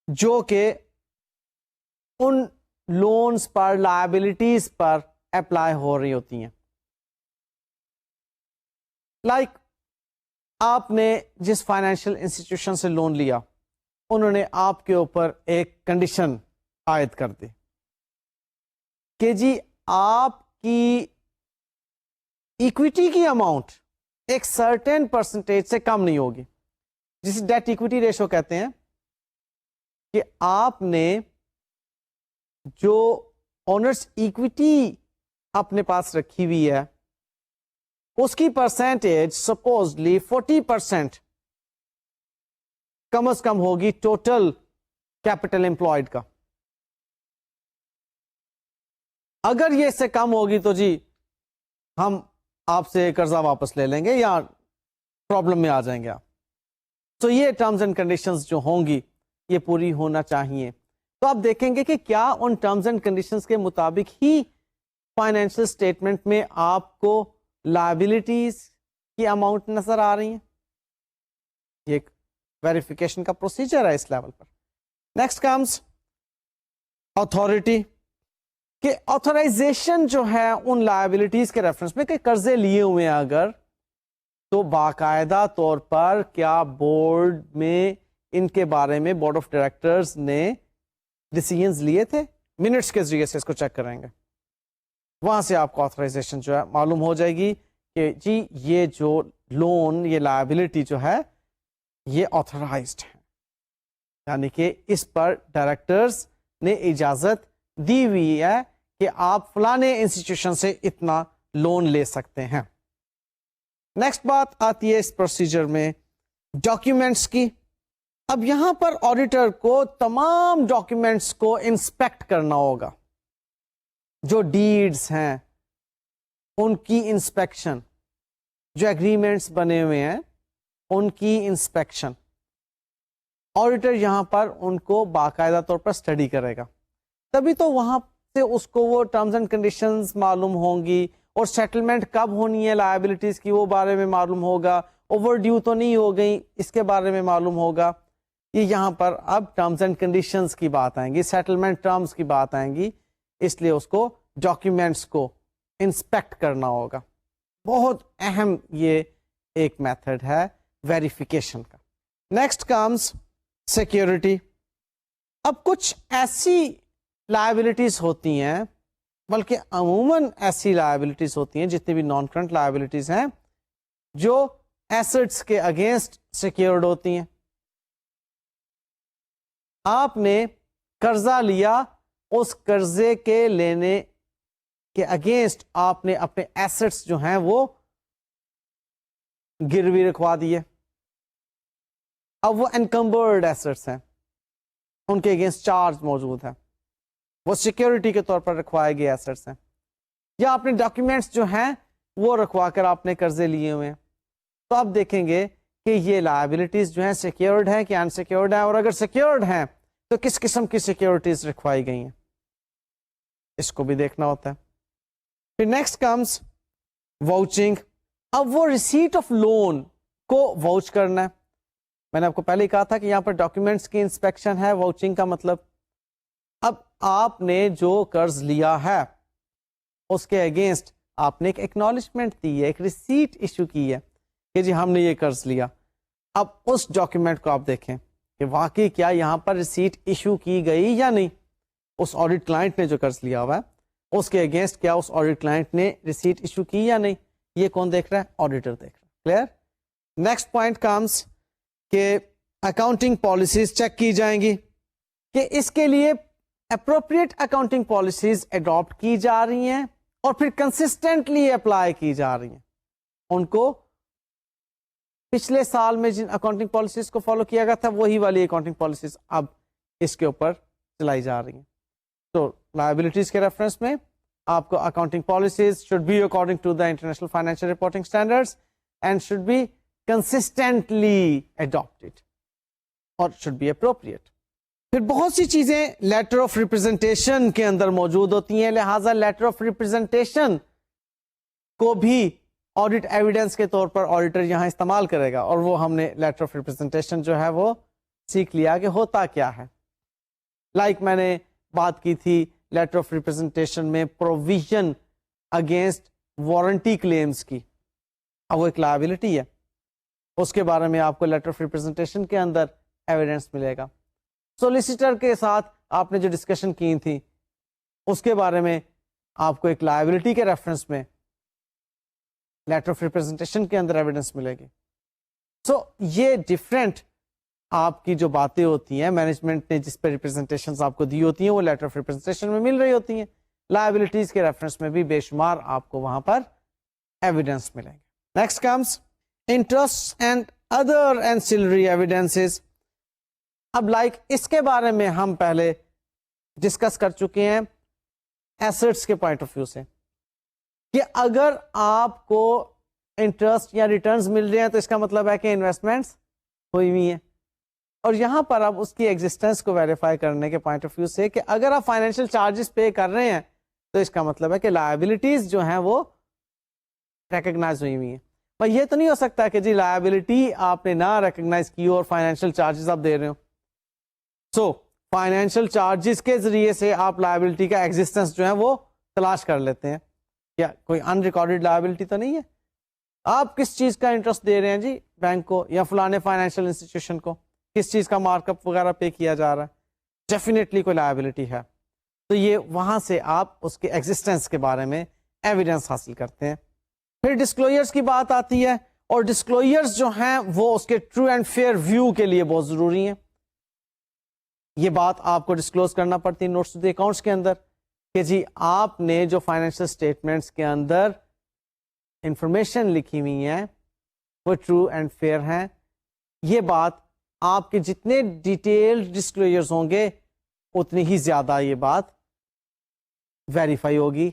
Speaker 1: جو کہ ان لونز پر لائبلٹیز پر اپلائی ہو رہی ہوتی ہیں. لائک آپ نے جس فائنینشیل انسٹیٹیوشن سے لون لیا انہوں نے آپ کے اوپر ایک کنڈیشن عائد کر دی کہ جی آپ کی ایکویٹی کی اماؤنٹ ایک سرٹن پرسنٹیج سے کم نہیں ہوگی, جسے ڈیٹ ایکویٹی ریشو کہتے ہیں, کہ آپ نے جو اونرز ایکویٹی اپنے پاس رکھی ہوئی ہے اس کی پرسنٹیج سپوزلی 40% کم از کم ہوگی ٹوٹل کیپٹل امپلائڈ کا. اگر یہ اس سے کم ہوگی تو جی ہم آپ سے قرضہ واپس لے لیں گے یا پرابلم میں آ جائیں گے آپ. تو یہ ٹرمز اینڈ کنڈیشنز جو ہوں گی یہ پوری ہونا چاہیے. تو آپ دیکھیں گے کہ کیا ان ٹرمز اینڈ کنڈیشنز کے مطابق ہی فائنینشیل اسٹیٹمنٹ میں آپ کو لائبلٹیز کی اماؤنٹ نظر آ رہی ہیں. یہ ایک ویریفیکیشن کا پروسیجر ہے اس لیول پر. نیکسٹ کمز اتھارٹی, کہ آتھورائزیشن جو ہے ان لائبلٹیز کے ریفرنس میں کہ قرضے لیے ہوئے ہیں اگر, تو باقاعدہ طور پر کیا بورڈ میں ان کے بارے میں بورڈ آف ڈائریکٹرز نے ڈیسیژنز لیے تھے. منٹس کے ذریعے سے اس کو چیک کریں گے, وہاں سے آپ کو آتھورائزیشن جو ہے معلوم ہو جائے گی کہ جی یہ جو لون یہ لائبلٹی جو ہے یہ آتھورائزڈ ہے, یعنی کہ اس پر ڈائریکٹرز نے اجازت دی ہوئی ہے کہ آپ فلانے انسٹیٹیوشن سے اتنا لون لے سکتے ہیں. نیکسٹ بات آتی ہے اس پروسیجر میں ڈاکیومنٹس کی. اب یہاں پر آڈیٹر کو تمام ڈاکیومنٹس کو انسپیکٹ کرنا ہوگا. جو ڈیڈز ہیں ان کی انسپیکشن, جو اگریمنٹس بنے ہوئے ہیں ان کی انسپیکشن, آڈیٹر یہاں پر ان کو باقاعدہ طور پر اسٹڈی کرے گا, تبھی تو وہاں سے اس کو وہ ٹرمز اینڈ کنڈیشنز معلوم ہوں گی, اور سیٹلمنٹ کب ہونی ہے لائبلٹیز کی وہ بارے میں معلوم ہوگا, اوور ڈیو تو نہیں ہو گئی اس کے بارے میں معلوم ہوگا. یہ یہاں پر اب ٹرمز اینڈ کنڈیشنز کی بات آئیں گی, سیٹلمنٹ ٹرمز کی بات آئیں گی, اس لیے اس کو ڈاکیومنٹس کو انسپیکٹ کرنا ہوگا. بہت اہم یہ ایک میتھڈ ہے ویریفیکیشن کا. Next comes security. اب کچھ ایسی لائبلٹیز ہوتی ہیں, بلکہ عموماً ایسی لائبلٹیز ہوتی ہیں جتنی بھی نان کرنٹ لائبلٹیز ہیں جو ایسٹس کے اگینسٹ سیکیورڈ ہوتی ہیں. آپ نے قرضہ لیا, اس قرضے کے لینے کے اگینسٹ آپ نے اپنے ایسٹس جو ہیں وہ گروی رکھوا دیے. اب وہ انکمبرڈ ایسٹس ہیں, ان کے اگینسٹ چارج موجود ہے, وہ سیکیورٹی کے طور پر رکھوائے گئے ایسٹس ہیں, یا اپنے ڈاکیومنٹس جو ہیں وہ رکھوا کر آپ نے قرضے لیے ہوئے ہیں. تو آپ دیکھیں گے کہ یہ لائبلٹیز جو ہیں سیکیورڈ ہیں کہ انسیکیورڈ ہیں, اور اگر سیکیورڈ ہیں تو کس قسم کی سیکیورٹیز رکھوائی گئی ہیں, اس کو بھی دیکھنا ہوتا ہے. پھر نیکسٹ کمز واؤچنگ. اب وہ ریسیٹ آف لون کو واؤچ کرنا ہے. میں نے آپ کو پہلے ہی کہا تھا کہ یہاں پر ڈاکیومنٹس کی انسپیکشن ہے. واؤچنگ کا مطلب اب آپ نے جو قرض لیا ہے اس کے اگینسٹ آپ نے ایک ایکنالجمنٹ دی ہے, ایک ریسیٹ ایشو کی ہے کہ جی ہم نے یہ قرض لیا. اب اس ڈاکیومنٹ کو آپ دیکھیں کہ واقعی کیا یہاں پر ریسیٹ ایشو کی گئی یا نہیں. اس آڈیٹ کلائنٹ نے جو قرض لیا ہوا ہے اس کے اگینسٹ کیا اس آڈیٹ کلائنٹ نے ریسیٹ ایشو کی یا نہیں, یہ کون دیکھ رہا ہے؟ آڈیٹر دیکھ رہا ہے. کلیئر. نیکسٹ پوائنٹ کمز کہ اکاؤنٹنگ پالیسیز چیک کی جائیں گی کہ اس کے لیے اپروپریٹ اکاؤنٹنگ پالیسیز اڈاپٹ کی جا رہی ہیں اور پھر کنسسٹنٹلی اپلائی کی جا رہی ہیں. ان کو پچھلے سال میں جن اکاؤنٹنگ پالیسیز کو فالو کیا گیا تھا وہی والی اکاؤنٹنگ پالیسیز اب اس کے اوپر چلائی جا رہی ہیں. تو لائبلٹیز کے ریفرنس میں آپ کو accounting policies should be according to the international financial reporting standards and should be consistently adopted اور شوڈ بی اپروپریٹ. پھر بہت سی چیزیں لیٹر آف ریپرزینٹیشن کے اندر موجود ہوتی ہیں, لہذا لیٹر آف ریپرزینٹیشن کو بھی آڈٹ ایویڈنس کے طور پر آڈیٹر یہاں استعمال کرے گا, اور وہ ہم نے لیٹر آف ریپرزنٹیشن جو ہے وہ سیکھ لیا کہ ہوتا کیا ہے. لائک میں نے بات کی تھی لیٹر آف ریپرزنٹیشن میں پروویژن اگینسٹ وارنٹی کلیمز کی, اب وہ ایک لائبلٹی ہے, اس کے بارے میں آپ کو لیٹر آف ریپرزنٹیشن کے اندر ایویڈنس ملے گا. سولیسیٹر کے ساتھ آپ نے جو ڈسکشن کی تھی اس کے بارے میں آپ کو ایک لائبلٹی کے ریفرنس میں لیٹر آف ریپرزنٹیشن کے اندر ایویڈنس ملے گی. سو یہ ڈفرینٹ آپ کی جو باتیں ہوتی ہیں, مینجمنٹ نے جس پہ ریپرزنٹیشن آپ کو دی ہوتی ہیں وہ لیٹر آف ریپرزنٹیشن میں مل رہی ہوتی ہیں. لائبلٹیز کے ریفرنس میں بھی بے شمار آپ کو وہاں پر ایویڈنس ملیں گے. Next comes interest and other ancillary evidences. اب لائک اس کے بارے میں ہم پہلے ڈسکس کر چکے ہیں ایسٹس کے پوائنٹ آف ویو سے, کہ اگر آپ کو انٹرسٹ یا ریٹرنز مل رہے ہیں تو اس کا مطلب ہے کہ انویسٹمنٹس ہوئی ہوئی ہیں. اور یہاں پر اب اس کی ایگزسٹنس کو ویریفائی کرنے کے پوائنٹ آف ویو سے کہ اگر آپ فائنینشیل چارجز پے کر رہے ہیں تو اس کا مطلب ہے کہ لائبلٹیز جو ہیں وہ ریکگنائز ہوئی ہوئی ہیں. پر یہ تو نہیں ہو سکتا کہ جی لائبلٹی آپ نے نہ ریکگنائز کی اور فائنینشیل چارجز آپ دے رہے ہو. سو فائنینشیل چارجز کے ذریعے سے آپ لائبلٹی کا ایگزسٹنس جو ہے وہ تلاش کر لیتے ہیں. کیا کوئی ان ریکارڈیڈ لائبلٹی تو نہیں ہے؟ آپ کس چیز کا انٹرسٹ دے رہے ہیں جی بینک کو یا فلانے فائنینشیل انسٹیٹیوشن کو, کس چیز کا مارک اپ وغیرہ پے کیا جا رہا ہے, ڈیفینیٹلی کوئی لائبلٹی ہے. تو یہ وہاں سے آپ اس کے ایگزسٹنس کے بارے میں ایویڈنس حاصل کرتے ہیں. پھر ڈسکلوجرز کی بات آتی ہے, اور ڈسکلوجرز جو ہیں وہ اس کے ٹرو اینڈ فیئر ویو کے لیے بہت ضروری ہیں. یہ بات آپ کو ڈسکلوز کرنا پڑتی ہے نوٹس ٹو دی اکاؤنٹس کے اندر کہ جی آپ نے جو فائنینشیل اسٹیٹمنٹس کے اندر انفارمیشن لکھی ہوئی ہیں وہ ٹرو اینڈ فیئر ہیں. یہ بات آپ کے جتنے ڈیٹیل ڈسکلوجرز ہوں گے اتنی ہی زیادہ یہ بات ویریفائی ہوگی,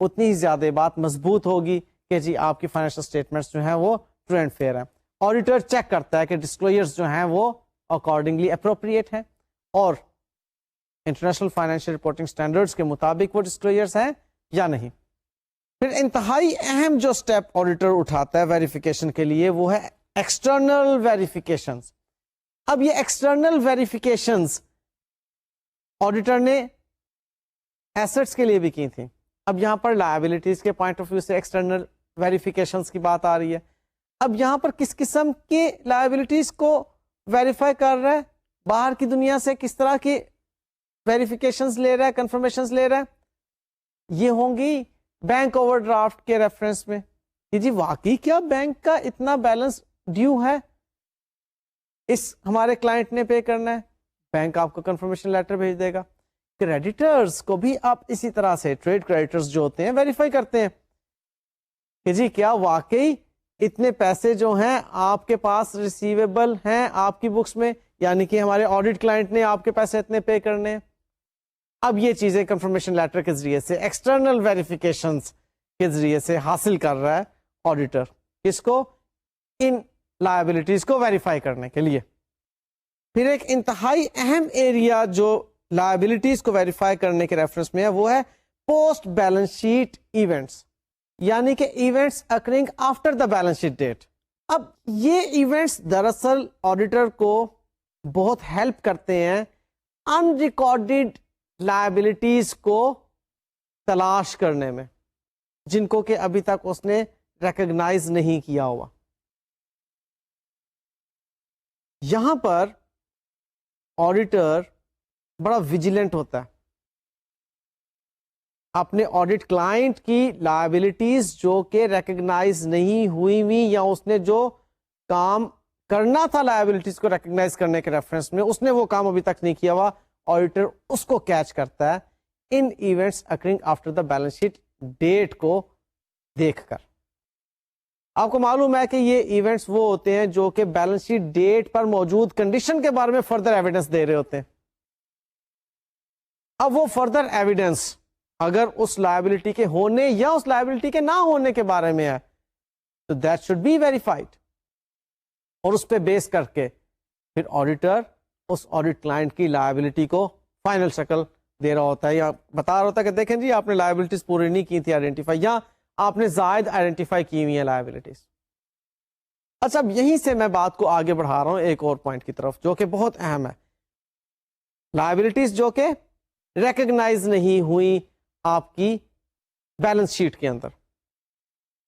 Speaker 1: اتنی ہی زیادہ یہ بات مضبوط ہوگی کہ جی آپ کی فائنینشیل اسٹیٹمنٹس جو ہیں وہ ٹرو اینڈ فیئر ہیں. آڈیٹر چیک کرتا ہے کہ ڈسکلوجرز جو ہیں وہ اکارڈنگلی اپروپریٹ ہیں اور انٹرنیشنل فائنینشیل رپورٹنگ اسٹینڈرڈس کے مطابق وہ ڈسکلوجرز ہیں یا نہیں. پھر انتہائی اہم جو اسٹیپ آڈیٹر اٹھاتا ہے ویریفیکیشن کے لیے وہ ہے ایکسٹرنل ویریفیکیشنز. اب یہ ایکسٹرنل ویریفیکیشنز آڈیٹر نے ایسٹس کے لیے بھی کی تھی. اب یہاں پر لائبلٹیز کے پوائنٹ آف ویو سے ایکسٹرنل ویریفیکیشنز کی بات آ رہی ہے. اب یہاں پر کس قسم کی لائبلٹیز کو ویریفائی کر رہا ہے, باہر کی دنیا سے کس طرح کی ویریفیکیشنز لے رہا ہے, کنفرمیشنز لے رہا ہے. یہ ہوں گی بینک اوور ڈرافٹ کے ریفرنس میں کہ جی واقعی کیا بینک کا اتنا بیلنس ڈیو ہے, اس ہمارے کلائنٹ نے پے کرنا ہے, بینک آپ کو کنفرمیشن لیٹر بھیج دے گا. کریڈیٹرز کو بھی آپ اسی طرح سے ٹریڈ کریڈیٹرز جو ہوتے ہیں ویریفائی کرتے ہیں کہ جی کیا واقعی اتنے پیسے جو ہیں آپ کے پاس ریسیویبل ہیں آپ کی بکس میں, یعنی کہ ہمارے آڈٹ کلائنٹ نے آپ کے پیسے اتنے پے کرنے ہیں. اب یہ چیزیں کنفرمیشن لیٹر کے ذریعے سے ایکسٹرنل ویریفیکیشنز کے ذریعے سے حاصل کر رہا ہے آڈیٹر, کس کو, ان لائبلٹیز کو ویریفائی کرنے کے لیے. پھر ایک انتہائی اہم ایریا جو لائبلٹیز کو ویریفائی کرنے کے ریفرنس میں ہے وہ ہے پوسٹ بیلنس شیٹ ایونٹس, یعنی کہ events occurring after the balance sheet date. اب یہ ایونٹس دراصل آڈیٹر کو بہت ہیلپ کرتے ہیں ان ریکارڈیڈ لائبلٹیز کو تلاش کرنے میں, جن کو کہ ابھی تک اس نے ریکگنائز نہیں کیا ہوا. یہاں پر آڈیٹر بڑا ویجیلنٹ ہوتا ہے اپنے آڈٹ کلائنٹ کی لائبلٹیز جو کہ ریکگنائز نہیں ہوئی ہوئی یا اس نے جو کام کرنا تھا لائبلٹیز کو ریکگنائز کرنے کے ریفرنس میں اس نے وہ کام ابھی تک نہیں کیا ہوا, آڈیٹر اس کو کیچ کرتا ہے ان events occurring after the balance sheet date کو دیکھ کر. آپ کو معلوم ہے کہ یہ ایونٹس وہ ہوتے ہیں جو کہ بیلنس شیٹ ڈیٹ پر موجود کنڈیشن کے بارے میں فردر ایویڈنس دے رہے ہوتے ہیں. اب وہ فردر ایویڈنس اگر اس لائبلٹی کے ہونے یا اس لائبلٹی کے نہ ہونے کے بارے میں ہے تو دیٹ شوڈ بی ویریفائڈ, اور اس پہ بیس کر کے پھر آڈیٹر اس آڈٹ کلائنٹ کی لائبلٹی کو فائنل شکل دے رہا ہوتا ہے یا بتا رہا ہوتا ہے کہ دیکھیں جی آپ نے لائبلٹیز پوری نہیں کی تھی آئیڈینٹیفائی, یا آپ نے زائد آئیڈینٹیفائی کی ہوئی ہیں لائبلٹیز. اچھا اب یہیں سے میں بات کو آگے بڑھا رہا ہوں ایک اور پوائنٹ کی طرف جو کہ بہت اہم ہے. لائبلٹیز جو کہ ریکگنائز نہیں ہوئی آپ کی بیلنس شیٹ کے اندر,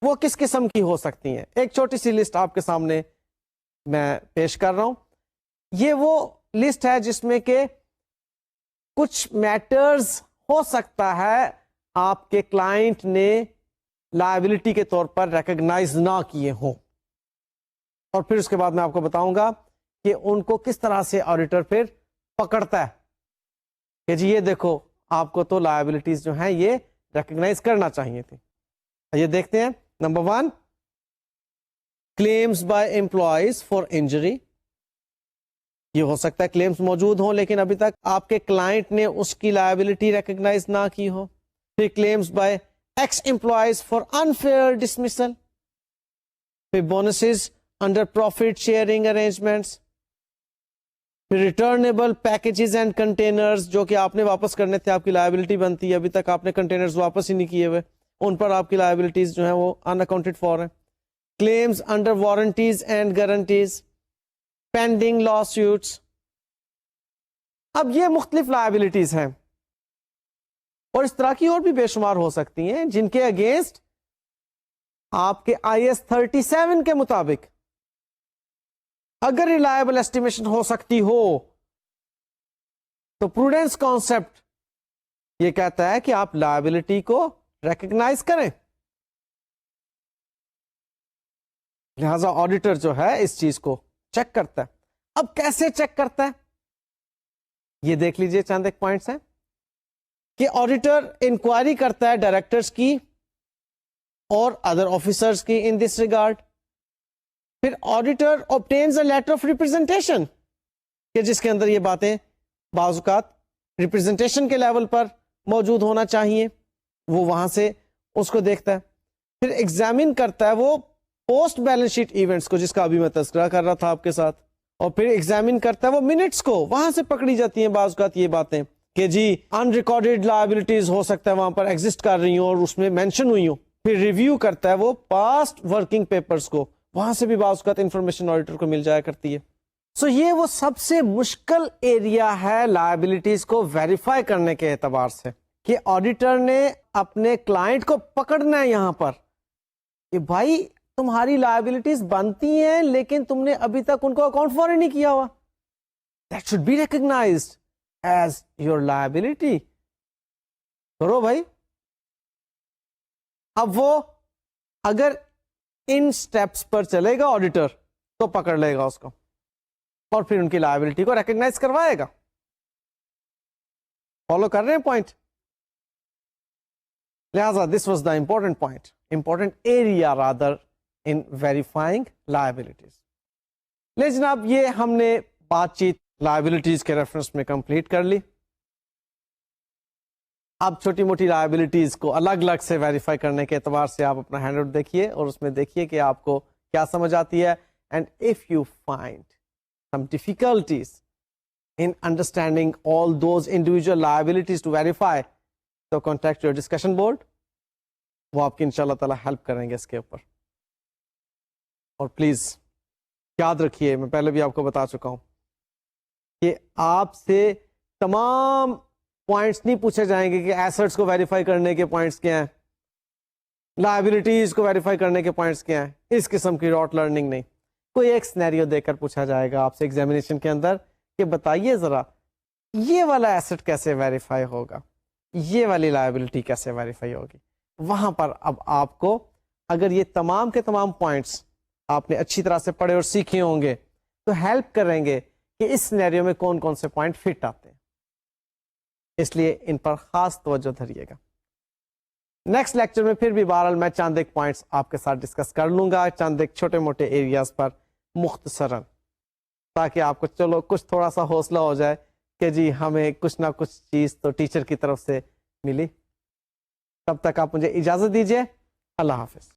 Speaker 1: وہ کس قسم کی ہو سکتی ہیں؟ ایک چھوٹی سی لسٹ آپ کے سامنے میں پیش کر رہا ہوں. یہ وہ لسٹ ہے جس میں کہ کچھ میٹرز ہو سکتا ہے آپ کے کلائنٹ نے لائبلٹی کے طور پر ریکگنائز نہ کیے ہوں, اور پھر اس کے بعد میں آپ کو بتاؤں گا کہ ان کو کس طرح سے آڈیٹر پھر پکڑتا ہے کہ جی یہ دیکھو آپ کو تو لائبلٹیز جو ہیں یہ ریکگنائز کرنا چاہیے تھی. یہ دیکھتے ہیں. Number 1, claims by employees for injury. یہ ہو سکتا ہے کلیمز موجود ہوں لیکن ابھی تک آپ کے کلائنٹ نے اس کی لائبلٹی ریکگنائز نہ کی ہو. پھر claims by ex employees for unfair dismissal. پھر bonuses under profit sharing arrangements. پھر ریٹرنیبل پیکیجز اینڈ کنٹینرز جو کہ آپ نے واپس کرنے تھے, آپ کی لائبلٹی بنتی ہے, ابھی تک آپ نے کنٹینرز واپس ہی نہیں کیے ہوئے, ان پر آپ کی لائبلٹیز جو ہیں وہ ان اکاؤنٹڈ فار ہیں. Claims under warranties and guarantees, pending law suits. اب یہ مختلف لائبلٹیز ہیں اور اس طرح کی اور بھی بے شمار ہو سکتی ہیں جن کے اگینسٹ آپ کے IS 37 کے مطابق اگر ریلائبل ایسٹیمیشن ہو سکتی ہو تو پروڈنس کانسیپٹ یہ کہتا ہے کہ آپ لائبلٹی کو ریکگنائز کریں. لہذا آڈیٹر جو ہے اس چیز کو چیک کرتا ہے. اب کیسے چیک کرتا ہے یہ دیکھ لیجئے, چند ایک پوائنٹس ہیں کہ آڈیٹر انکوائری کرتا ہے ڈائریکٹرز کی اور ادر آفیسرز کی ان دس ریگارڈ. پھر auditor obtains a letter of representation کہ جس کے اندر یہ باتیں بعض اوقات ریپرزنٹیشن کے لیول پر موجود ہونا چاہیے, وہ وہاں سے اس کو دیکھتا ہے. پھر ایگزامن کرتا ہے وہ پوسٹ بیلنس شیٹ ایونٹس کو جس کا ابھی میں تذکرہ کر رہا تھا آپ کے ساتھ, اور پھر ایگزامن کرتا ہے وہ منٹس کو, وہاں سے پکڑی جاتی ہیں بعض اوقات یہ باتیں کہ جی ان ریکارڈیڈ لائبلٹیز ہو سکتا ہے وہاں پر ایگزسٹ کر رہی ہوں اور اس میں مینشن ہوئی ہوں. پھر ریویو کرتا ہے وہ پاسٹ ورکنگ پیپرز کو, وہاں سے بھی بعض اوقات انفارمیشن آڈیٹر کو مل جایا کرتی ہے. سو یہ وہ سب سے مشکل ایریا ہے لائبلٹیز کو ویریفائی کرنے کے اعتبار سے کہ آڈیٹر نے اپنے کلائنٹ کو پکڑنا ہے یہاں پر کہ بھائی تمہاری لائبلٹیز بنتی ہیں لیکن تم نے ابھی تک ان کو اکاؤنٹ فار ہی نہیں کیا ہوا. That should be recognised as your liability. کرو بھائی. اب وہ اگر ان سٹیپس پر چلے گا آڈیٹر تو پکڑ لے گا اس کو اور پھر ان کی لائبلٹی کو ریکگنائز کروائے گا. فالو کر رہے ہیں پوائنٹ؟ لہذا this was the important point, important area rather in verifying liabilities. لے جناب یہ ہم نے بات چیت لائبلٹیز کے ریفرنس میں کمپلیٹ کر لی. اب چھوٹی موٹی لائبلٹیز کو الگ الگ سے ویریفائی کرنے کے اعتبار سے آپ اپنا ہینڈ آؤٹ دیکھیے اور اس میں دیکھیے کہ آپ کو کیا سمجھ آتی ہے. And if you find some difficulties in understanding all those individual liabilities to verify, تو contact your discussion board, وہ آپ کی انشاءاللہ تعالی ہیلپ کریں گے اس کے اوپر. اور پلیز یاد رکھیے, میں پہلے بھی آپ کو بتا چکا ہوں کہ آپ سے تمام پوائنٹس نہیں پوچھے جائیں گے کہ ایسٹس کو ویریفائی کرنے کے پوائنٹس کیا ہیں, لائبلٹیز کو ویریفائی کرنے کے پوائنٹس کیا ہیں. اس قسم کی راٹ لرننگ نہیں. کوئی ایک سینیریو دے کر پوچھا جائے گا آپ سے ایگزامینیشن کے اندر کہ بتائیے ذرا یہ والا ایسٹ کیسے ویریفائی ہوگا, یہ والی لائبلٹی کیسے ویریفائی ہوگی. وہاں پر اب آپ کو اگر یہ تمام کے تمام پوائنٹس آپ نے اچھی طرح سے پڑھے اور سیکھے ہوں گے تو ہیلپ کریں گے کہ اس سینیریو میں کون کون سے پوائنٹ فٹ آتے ہیں. اس لیے ان پر خاص توجہ دھریے گا. نیکسٹ لیکچر میں پھر بھی بہرحال میں چند ایک پوائنٹس آپ کے ساتھ ڈسکس کر لوں گا, چند ایک چھوٹے موٹے ایریاز پر مختصراً, تاکہ آپ کو چلو کچھ تھوڑا سا حوصلہ ہو جائے کہ جی ہمیں کچھ نہ کچھ چیز تو ٹیچر کی طرف سے ملی. تب تک آپ مجھے اجازت دیجیے. اللہ حافظ.